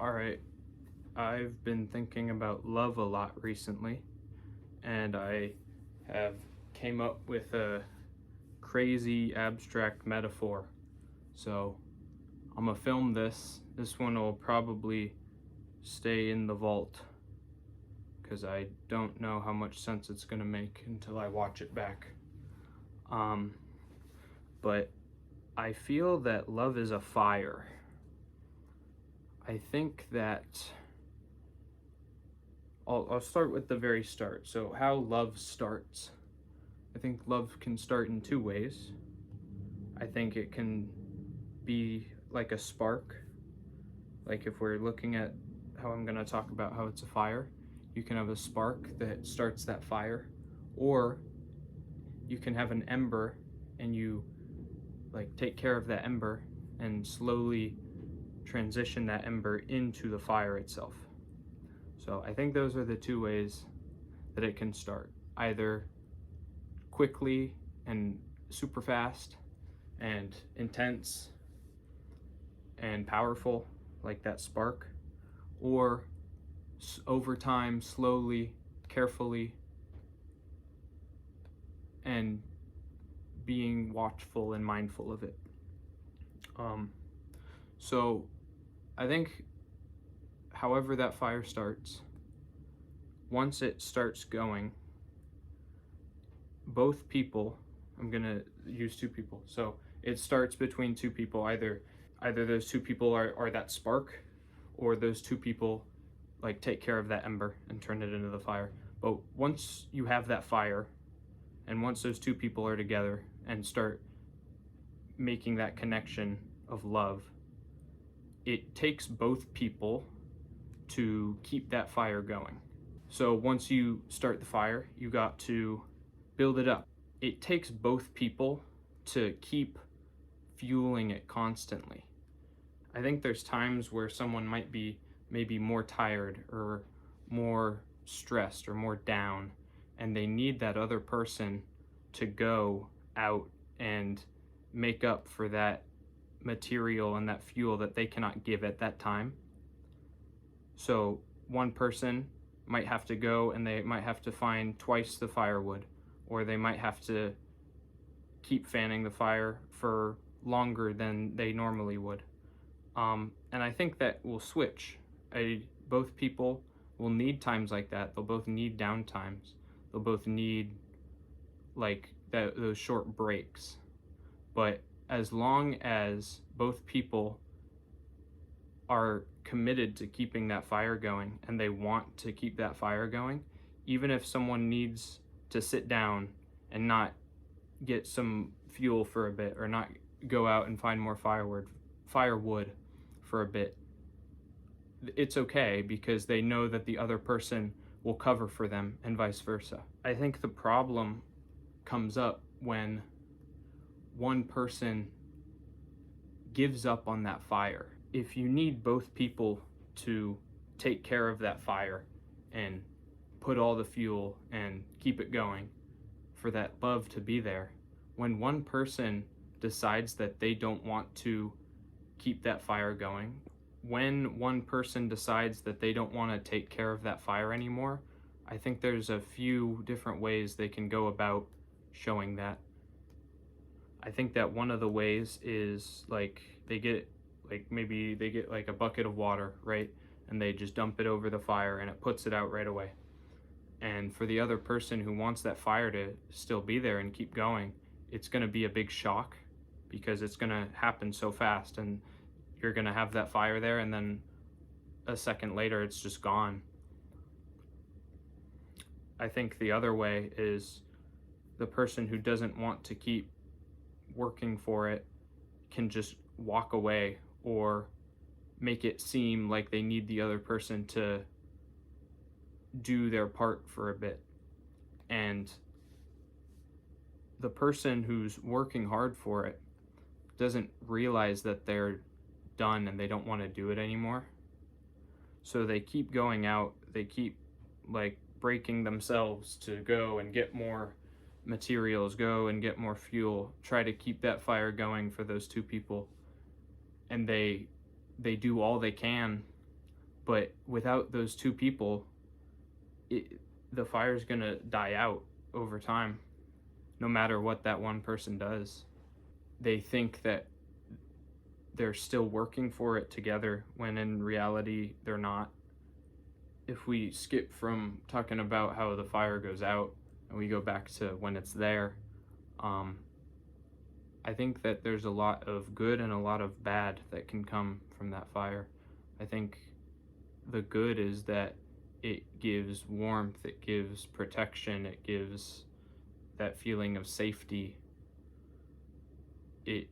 Alright, I've been thinking about love a lot recently, and I have came up with a crazy abstract metaphor. So I'm gonna film this. This one will probably stay in the vault because I don't know how much sense it's gonna make until I watch it back. Um, but I feel that love is a fire. I think that I'll start with the very start. So how love starts. I think love can start in two ways. I think it can be like a spark. Like if we're looking at how I'm going to talk about how it's a fire, you can have a spark that starts that fire, or you can have an ember and you like take care of that ember and slowly transition that ember into the fire itself. So I think those are the two ways that it can start. Either quickly and super fast and intense and powerful, like that spark, or over time, slowly, carefully, and being watchful and mindful of it. So I think however that fire starts, once it starts going, both people, I'm gonna use two people. So it starts between two people. Either those two people are that spark, or those two people like take care of that ember and turn it into the fire. But once you have that fire, and once those two people are together and start making that connection of love, it takes both people to keep that fire going. So once you start the fire, you got to build it up. It takes both people to keep fueling it constantly. I think there's times where someone might be maybe more tired or more stressed or more down, and they need that other person to go out and make up for that material and that fuel that they cannot give at that time. So one person might have to go and they might have to find twice the firewood, or they might have to keep fanning the fire for longer than they normally would. And I think that will switch. Both people will need times like that. They'll both need down times. They'll both need like those short breaks. But as long as both people are committed to keeping that fire going and they want to keep that fire going, even if someone needs to sit down and not get some fuel for a bit, or not go out and find more firewood for a bit, it's okay, because they know that the other person will cover for them, and vice versa. I think the problem comes up when one person gives up on that fire. If you need both people to take care of that fire and put all the fuel and keep it going for that love to be there, when one person decides that they don't want to keep that fire going, when one person decides that they don't want to take care of that fire anymore, I think there's a few different ways they can go about showing that. I think that one of the ways is like maybe they get like a bucket of water, right? And they just dump it over the fire and it puts it out right away. And for the other person who wants that fire to still be there and keep going, it's going to be a big shock, because it's going to happen so fast, and you're going to have that fire there and then a second later it's just gone. I think the other way is the person who doesn't want to keep working for it can just walk away, or make it seem like they need the other person to do their part for a bit. And the person who's working hard for it doesn't realize that they're done and they don't want to do it anymore. So they keep going out, they keep like breaking themselves to go and get more materials, go and get more fuel, try to keep that fire going for those two people. And they do all they can But without those two people, the fire's gonna die out over time, no matter what that one person does. They think that they're still working for it together when in reality they're not. If we skip from talking about how the fire goes out and we go back to when it's there, I think that there's a lot of good and a lot of bad that can come from that fire. I think the good is that it gives warmth, it gives protection, it gives that feeling of safety. It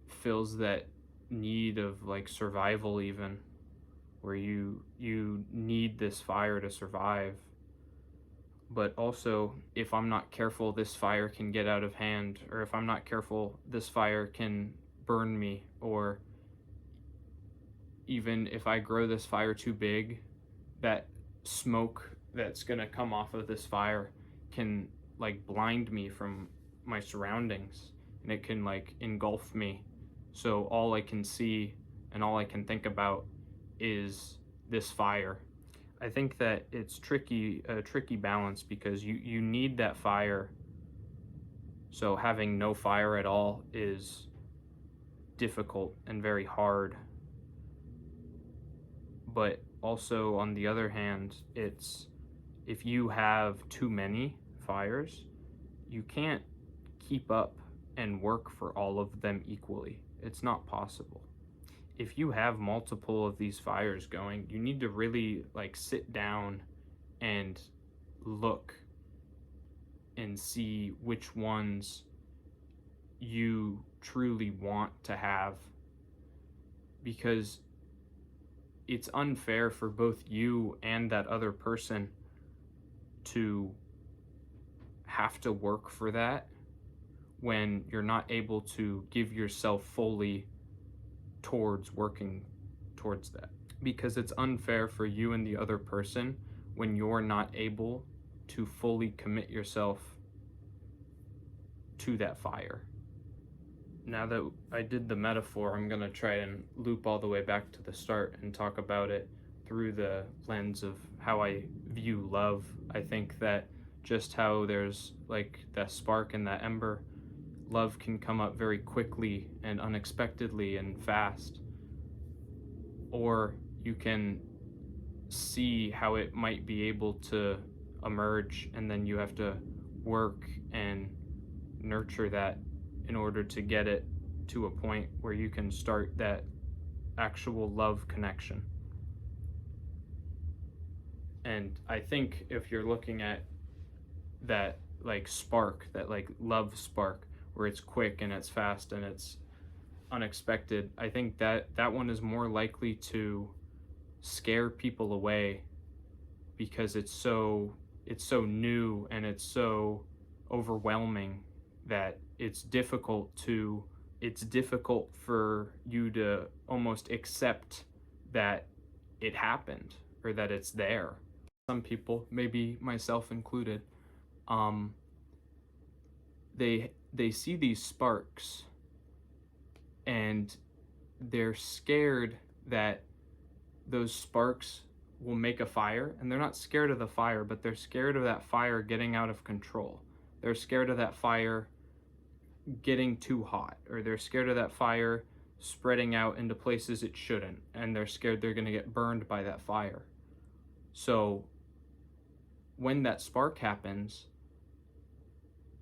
fills that need of like survival, even where you need this fire to survive. But also, if I'm not careful, this fire can get out of hand, or if I'm not careful, this fire can burn me, or even if I grow this fire too big, that smoke that's gonna come off of this fire can like blind me from my surroundings, and it can like engulf me. So all I can see and all I can think about is this fire. I think that it's a tricky balance, because you need that fire. So having no fire at all is difficult and very hard. But also, on the other hand, it's if you have too many fires, you can't keep up and work for all of them equally. It's not possible. If you have multiple of these fires going, you need to really like sit down and look and see which ones you truly want to have, because it's unfair for both you and that other person to have to work for that when you're not able to give yourself fully towards working towards that. Because it's unfair for you and the other person when you're not able to fully commit yourself to that fire. Now that I did the metaphor, I'm gonna try and loop all the way back to the start and talk about it through the lens of how I view love. I think that just how there's like that spark and that ember, love can come up very quickly and unexpectedly and fast. Or you can see how it might be able to emerge, and then you have to work and nurture that in order to get it to a point where you can start that actual love connection. And I think if you're looking at that like spark, that like love spark, where it's quick and it's fast and it's unexpected, I think that one is more likely to scare people away, because it's so new and it's so overwhelming that it's difficult for you to almost accept that it happened or that it's there. Some people, maybe myself included, they see these sparks and they're scared that those sparks will make a fire, and they're not scared of the fire, but they're scared of that fire getting out of control. They're scared of that fire getting too hot, or they're scared of that fire spreading out into places it shouldn't, and they're scared they're going to get burned by that fire. So when that spark happens,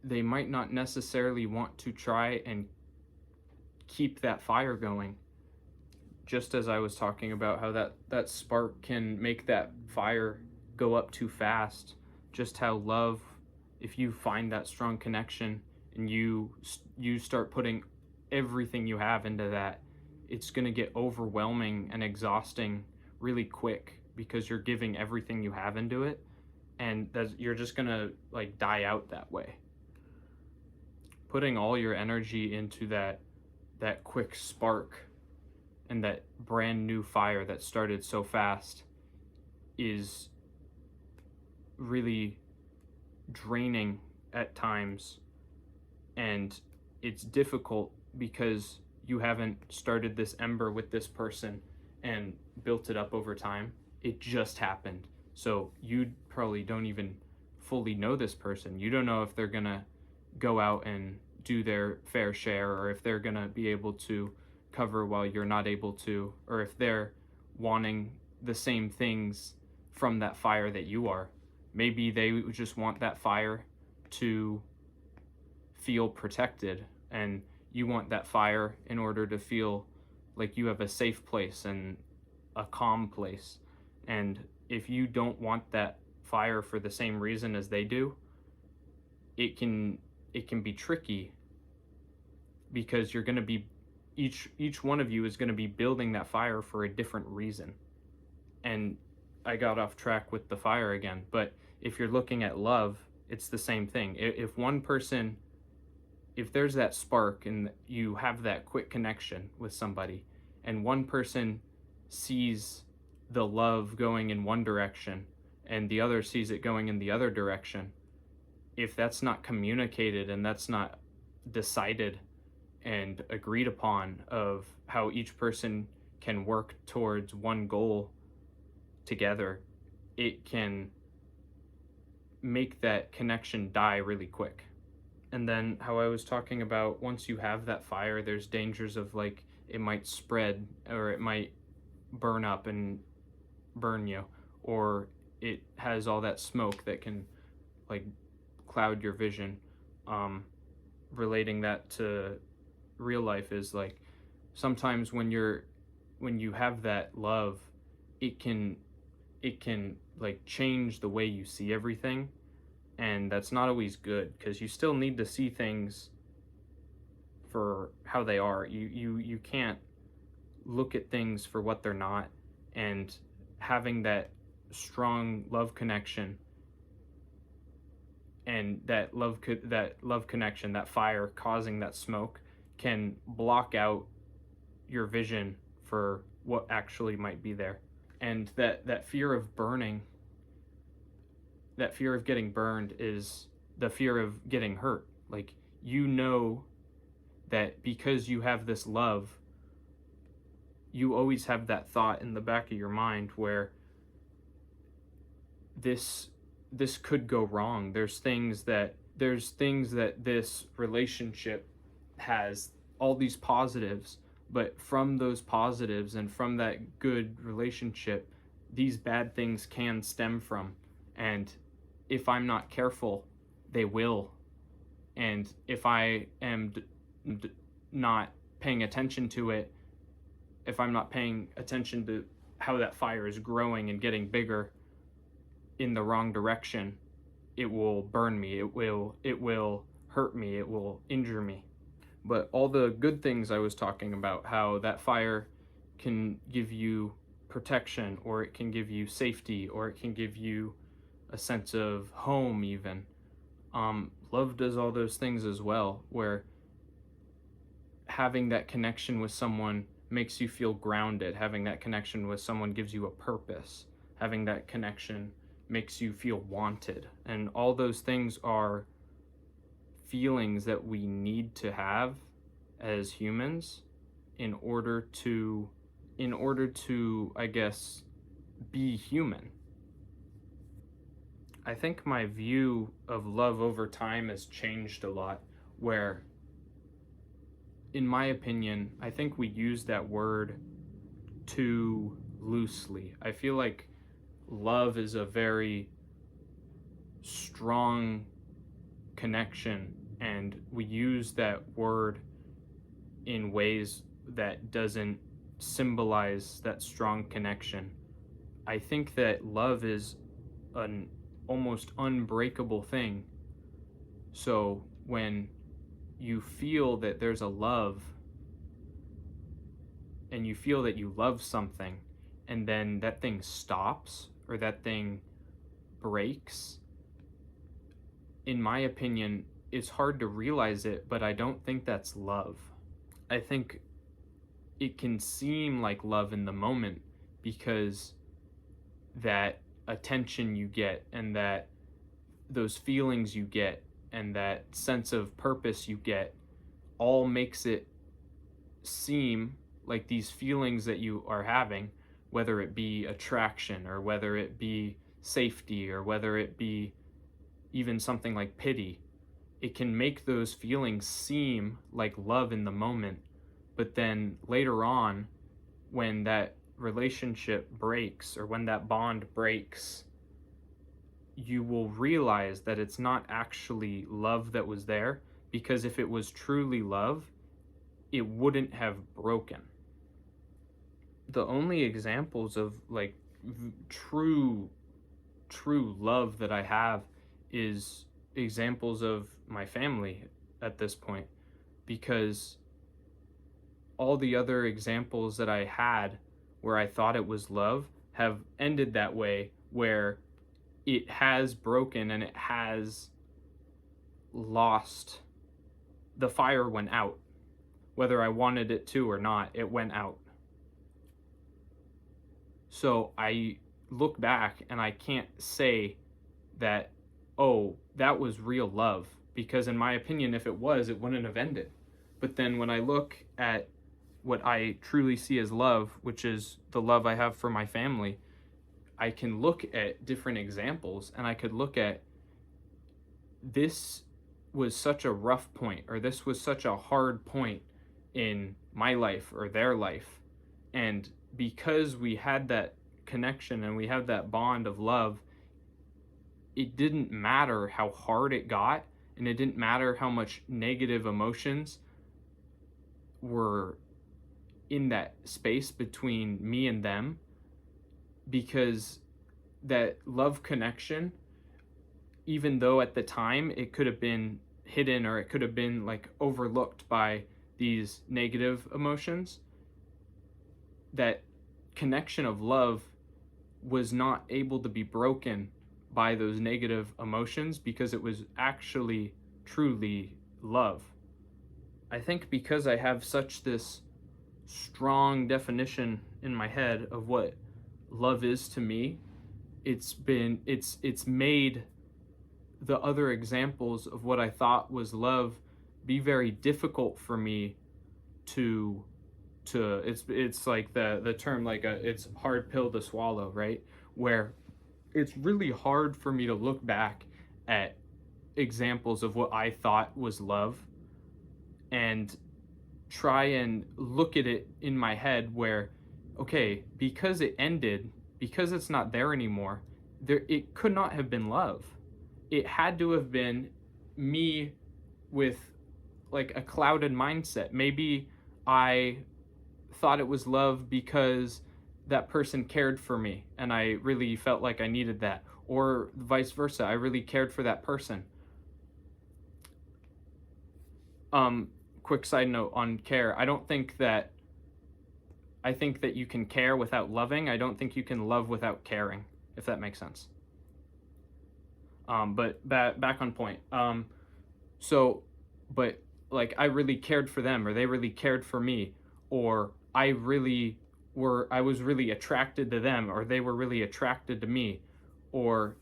they might not necessarily want to try and keep that fire going. Just as I was talking about how that spark can make that fire go up too fast, just how love, if you find that strong connection and you start putting everything you have into that, it's going to get overwhelming and exhausting really quick, because you're giving everything you have into it, and you're just going to like die out that way. Putting all your energy into that quick spark and that brand new fire that started so fast is really draining at times, and it's difficult because you haven't started this ember with this person and built it up over time. It just happened. So you probably don't even fully know this person. You don't know if they're going to go out and do their fair share, or if they're going to be able to cover while you're not able to, or if they're wanting the same things from that fire that you are. Maybe they just want that fire to feel protected, and you want that fire in order to feel like you have a safe place and a calm place. And if you don't want that fire for the same reason as they do, it can be tricky, because you're going to be each one of you is going to be building that fire for a different reason. And I got off track with the fire again, but if you're looking at love, it's the same thing. If one person, if there's that spark and you have that quick connection with somebody, and one person sees the love going in one direction and the other sees it going in the other direction, if that's not communicated and that's not decided and agreed upon of how each person can work towards one goal together, it can make that connection die really quick. And then how I was talking about, once you have that fire, there's dangers of like it might spread, or it might burn up and burn you, or it has all that smoke that can like cloud your vision. Relating that to real life is like, sometimes when you have that love, it can like change the way you see everything, and that's not always good, because you still need to see things for how they are. You can't look at things for what they're not. And having that strong love connection, and that love connection, that fire causing that smoke, can block out your vision for what actually might be there. And that fear of burning, that fear of getting burned, is the fear of getting hurt. Like, you know that because you have this love, you always have that thought in the back of your mind where this could go wrong. There's things that this relationship has, all these positives, but from those positives and from that good relationship, these bad things can stem from. And if I'm not careful, they will. And if I am not paying attention to it, if I'm not paying attention to how that fire is growing and getting bigger in the wrong direction, it will burn me. It will hurt me. It will injure me. But all the good things I was talking about, how that fire can give you protection, or it can give you safety, or it can give you a sense of home even. Love does all those things as well, where having that connection with someone makes you feel grounded. Having that connection with someone gives you a purpose. Having that connection makes you feel wanted. And all those things are feelings that we need to have as humans in order to, I guess, be human. I think my view of love over time has changed a lot, where, in my opinion, I think we use that word too loosely. I feel like love is a very strong connection, and we use that word in ways that doesn't symbolize that strong connection. I think that love is an almost unbreakable thing. So when you feel that there's a love, and you feel that you love something, and then that thing stops, or that thing breaks, in my opinion, it's hard to realize it, but I don't think that's love. I think it can seem like love in the moment, because that attention you get, and that those feelings you get, and that sense of purpose you get, all makes it seem like these feelings that you are having, whether it be attraction or whether it be safety or whether it be even something like pity, it can make those feelings seem like love in the moment. But then later on, when that relationship breaks or when that bond breaks, you will realize that it's not actually love that was there, because if it was truly love, it wouldn't have broken. The only examples of like true love that I have is examples of my family at this point, because all the other examples that I had where I thought it was love have ended that way, where it has broken and it has lost. The fire went out. Whether I wanted it to or not, it went out. So I look back and I can't say that, oh, that was real love, because in my opinion, if it was, it wouldn't have ended. But then when I look at what I truly see as love, which is the love I have for my family, I can look at different examples and I could look at, this was such a rough point, or this was such a hard point in my life or their life. And because we had that connection and we have that bond of love, it didn't matter how hard it got, and it didn't matter how much negative emotions were in that space between me and them, because that love connection, even though at the time it could have been hidden or it could have been like overlooked by these negative emotions, that connection of love was not able to be broken by those negative emotions, because it was actually truly love. I think because I have such this strong definition in my head of what love is to me, it's made the other examples of what I thought was love be very difficult for me to it's like the term, like it's hard pill to swallow, right? Where it's really hard for me to look back at examples of what I thought was love and try and look at it in my head where, okay, because it ended, because it's not there anymore, it could not have been love. It had to have been me with like a clouded mindset. Maybe I thought it was love because that person cared for me and I really felt like I needed that, or vice versa, I really cared for that person. Quick side note on care, I think that you can care without loving. I don't think you can love without caring, if that makes sense. But back on point. But like I really cared for them, or they really cared for me, or I was really attracted to them, or they were really attracted to me, or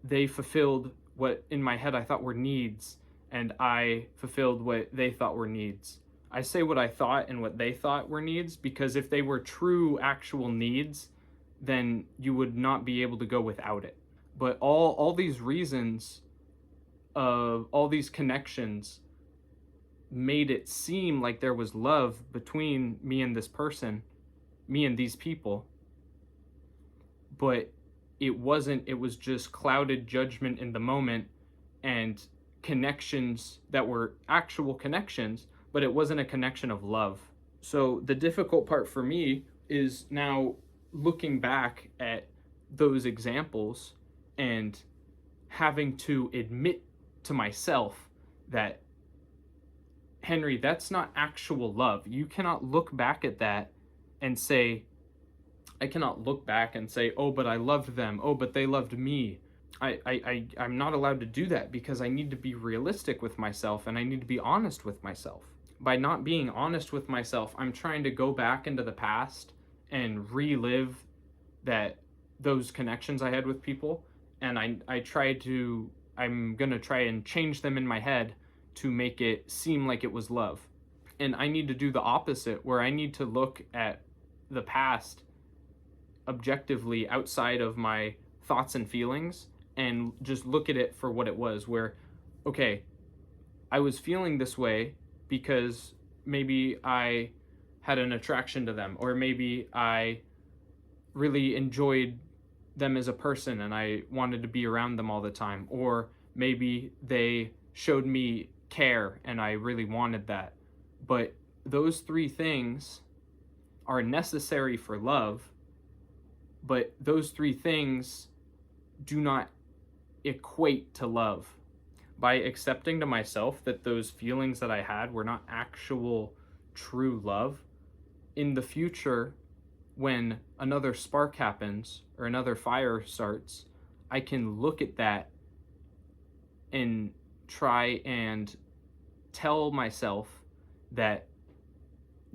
they fulfilled what in my head I thought were needs, and I fulfilled what they thought were needs. I say what I thought and what they thought were needs, because if they were true actual needs, then you would not be able to go without it. But all these reasons of all these connections made it seem like there was love between me and this person, me and these people, but it wasn't. It was just clouded judgment in the moment and connections that were actual connections, but it wasn't a connection of love. So the difficult part for me is now looking back at those examples and having to admit to myself that, Henry, that's not actual love. You cannot look back at that and say, I cannot look back and say, oh, but I loved them. Oh, but they loved me. I'm not allowed to do that, because I need to be realistic with myself and I need to be honest with myself. By not being honest with myself, I'm trying to go back into the past and relive those connections I had with people, and I'm gonna try and change them in my head to make it seem like it was love. And I need to do the opposite, where I need to look at the past objectively outside of my thoughts and feelings and just look at it for what it was, where, okay, I was feeling this way because maybe I had an attraction to them, or maybe I really enjoyed them as a person and I wanted to be around them all the time, or maybe they showed me care and I really wanted that. But those three things are necessary for love, but those three things do not equate to love. By accepting to myself that those feelings that I had were not actual true love, in the future, when another spark happens or another fire starts, I can look at that and try and tell myself that,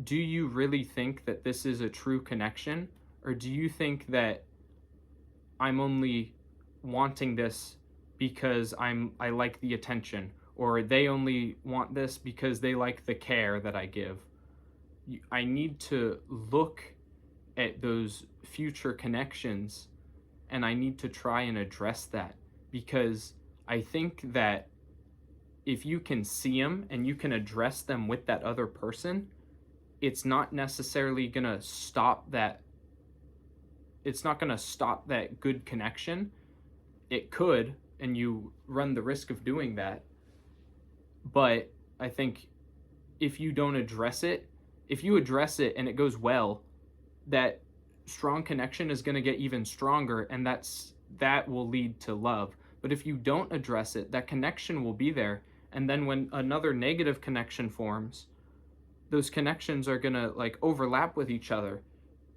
do you really think that this is a true connection? Or do you think that I'm only wanting this because I like the attention, or they only want this because they like the care that I give? I need to look at those future connections and I need to try and address that, because I think that if you can see them and you can address them with that other person, it's not necessarily going to stop that. It's not going to stop that good connection. It could, and you run the risk of doing that. But I think if you don't address it, if you address it and it goes well, that strong connection is going to get even stronger, and that will lead to love. But if you don't address it, that connection will be there, and then when another negative connection forms, those connections are going to like overlap with each other,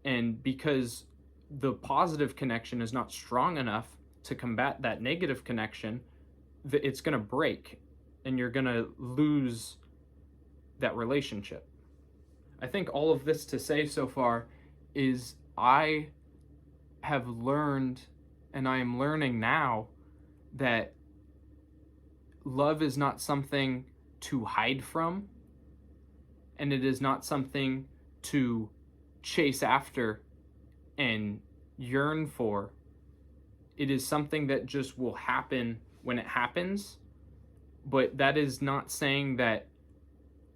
and because the positive connection is not strong enough to combat that negative connection, it's going to break and you're going to lose that relationship. I think all of this to say so far is I have learned, and I am learning now, that love is not something to hide from, and it is not something to chase after and yearn for. It is something that just will happen when it happens, but that is not saying that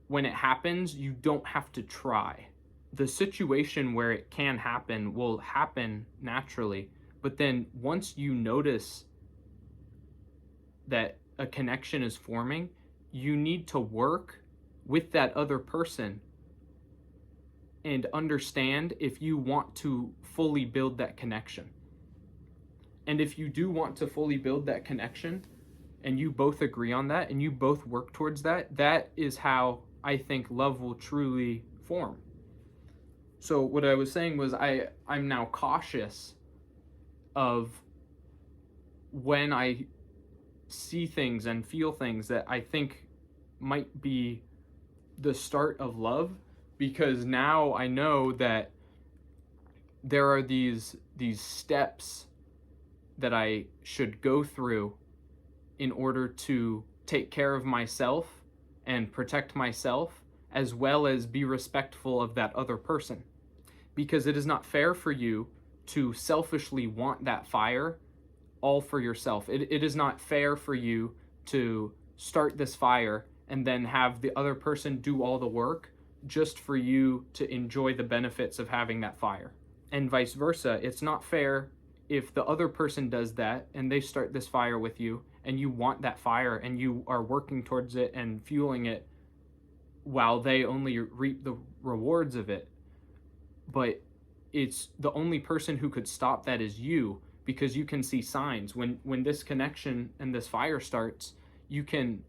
when it happens, you don't have to try. The situation where it can happen will happen naturally, but then once you notice that a connection is forming, you need to work with that other person and understand if you want to fully build that connection. And if you do want to fully build that connection and you both agree on that and you both work towards that, that is how I think love will truly form. So what I was saying was I'm now cautious of when I see things and feel things that I think might be the start of love, because now I know that there are these steps that I should go through in order to take care of myself and protect myself, as well as be respectful of that other person. Because it is not fair for you to selfishly want that fire all for yourself. It is not fair for you to start this fire and then have the other person do all the work just for you to enjoy the benefits of having that fire. And vice versa. It's not fair if the other person does that and they start this fire with you and you want that fire and you are working towards it and fueling it while they only reap the rewards of it. But it's the only person who could stop that is you, because you can see signs. When this connection and this fire starts, you can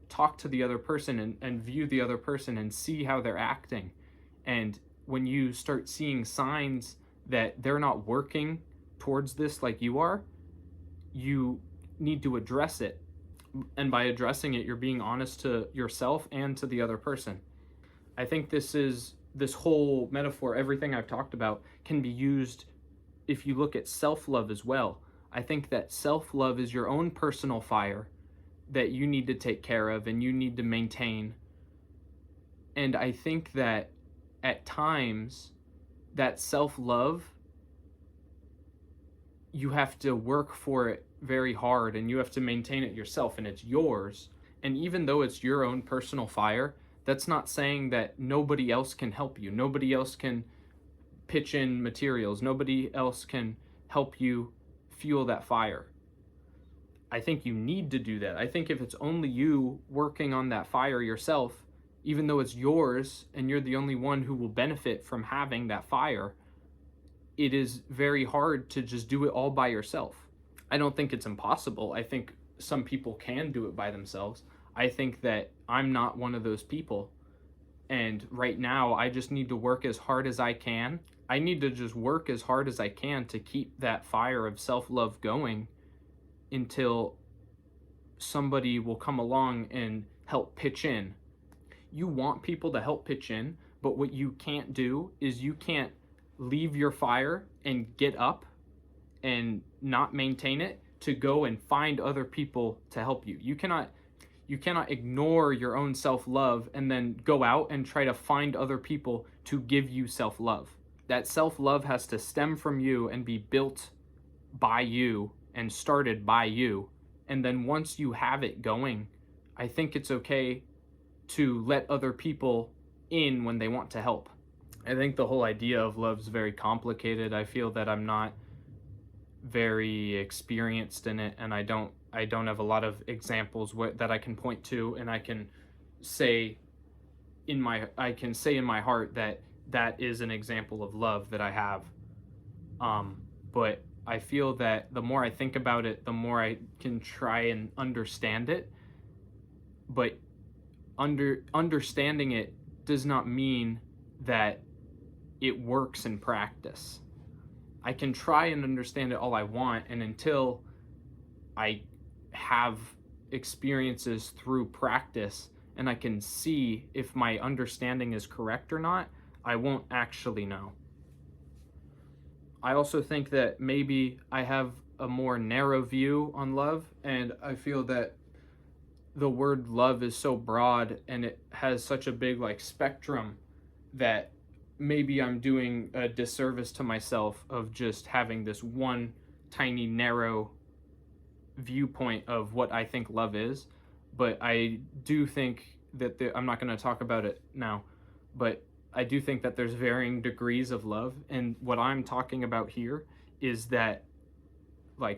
talk to the other person and view the other person and see how they're acting. And when you start seeing signs that they're not working towards this like you are, you need to address it. And by addressing it, you're being honest to yourself and to the other person. I think this whole metaphor, everything I've talked about, can be used if you look at self-love as well. I think that self-love is your own personal fire that you need to take care of and you need to maintain. And I think that at times, that self-love, you have to work for it very hard and you have to maintain it yourself and it's yours. And even though it's your own personal fire, that's not saying that nobody else can help you. Nobody else can pitch in materials. Nobody else can help you fuel that fire. I think you need to do that. I think if it's only you working on that fire yourself, even though it's yours and you're the only one who will benefit from having that fire, it is very hard to just do it all by yourself. I don't think it's impossible. I think some people can do it by themselves. I think that I'm not one of those people. And right now, I just need to work as hard as I can. I need to just work as hard as I can to keep that fire of self-love going until somebody will come along and help pitch in. You want people to help pitch in, but what you can't do is you can't leave your fire and get up and not maintain it to go and find other people to help you. You cannot ignore your own self-love and then go out and try to find other people to give you self-love. That self-love has to stem from you and be built by you and started by you. And then once you have it going, I think it's okay to let other people in when they want to help. I think the whole idea of love is very complicated. I feel that I'm not very experienced in it, and I don't have a lot of examples that I can point to, and I can say in my heart that that is an example of love that I have. But I feel that the more I think about it, the more I can try and understand it. But understanding it does not mean that it works in practice. I can try and understand it all I want, and until I have experiences through practice and I can see if my understanding is correct or not, I won't actually know. I also think that maybe I have a more narrow view on love, and I feel that the word love is so broad and it has such a big spectrum that maybe I'm doing a disservice to myself of just having this one tiny narrow viewpoint of what I think love is. But I do think that I'm not going to talk about it now, but I do think that there's varying degrees of love, and what I'm talking about here is that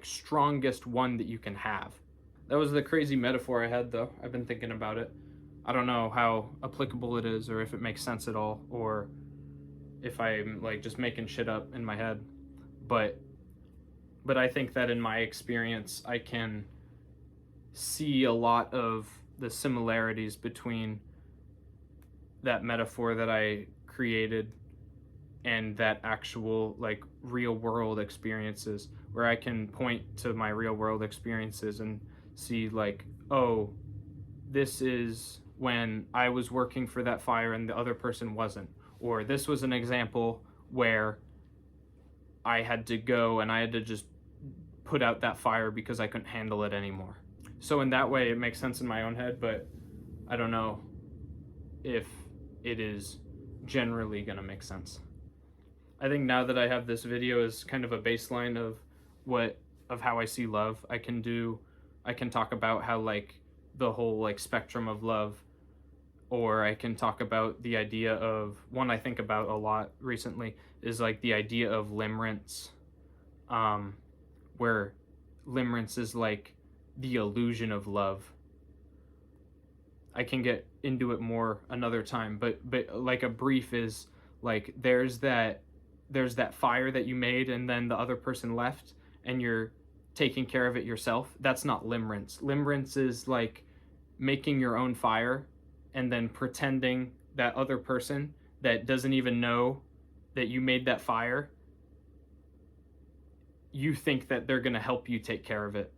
strongest one that you can have. That was the crazy metaphor I had, though. I've been thinking about it. I don't know how applicable it is or if it makes sense at all, or if I'm just making shit up in my head. But I think that in my experience, I can see a lot of the similarities between that metaphor that I created and that actual real world experiences, where I can point to my real world experiences and see oh, this is when I was working for that fire and the other person wasn't. Or this was an example where I had to go and I had to just put out that fire because I couldn't handle it anymore. So in that way, it makes sense in my own head, but I don't know if it is generally going to make sense. I think now that I have this video as kind of a baseline of how I see love, I can talk about how the whole spectrum of love, or I can talk about the idea of one I think about a lot recently is the idea of limerence, where limerence is the illusion of love. I can get into it more another time, but a brief is there's that fire that you made and then the other person left and you're taking care of it yourself. That's not limerence. Limerence is making your own fire and then pretending that other person that doesn't even know that you made that fire, you think that they're going to help you take care of it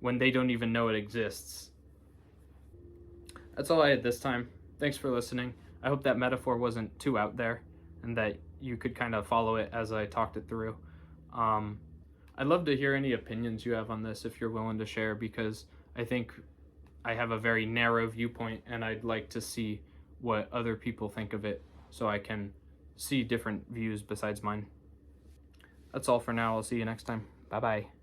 when they don't even know it exists. That's all I had this time. Thanks for listening. I hope that metaphor wasn't too out there and that you could kind of follow it as I talked it through. I'd love to hear any opinions you have on this if you're willing to share, because I think I have a very narrow viewpoint and I'd like to see what other people think of it so I can see different views besides mine. That's all for now. I'll see you next time. Bye bye.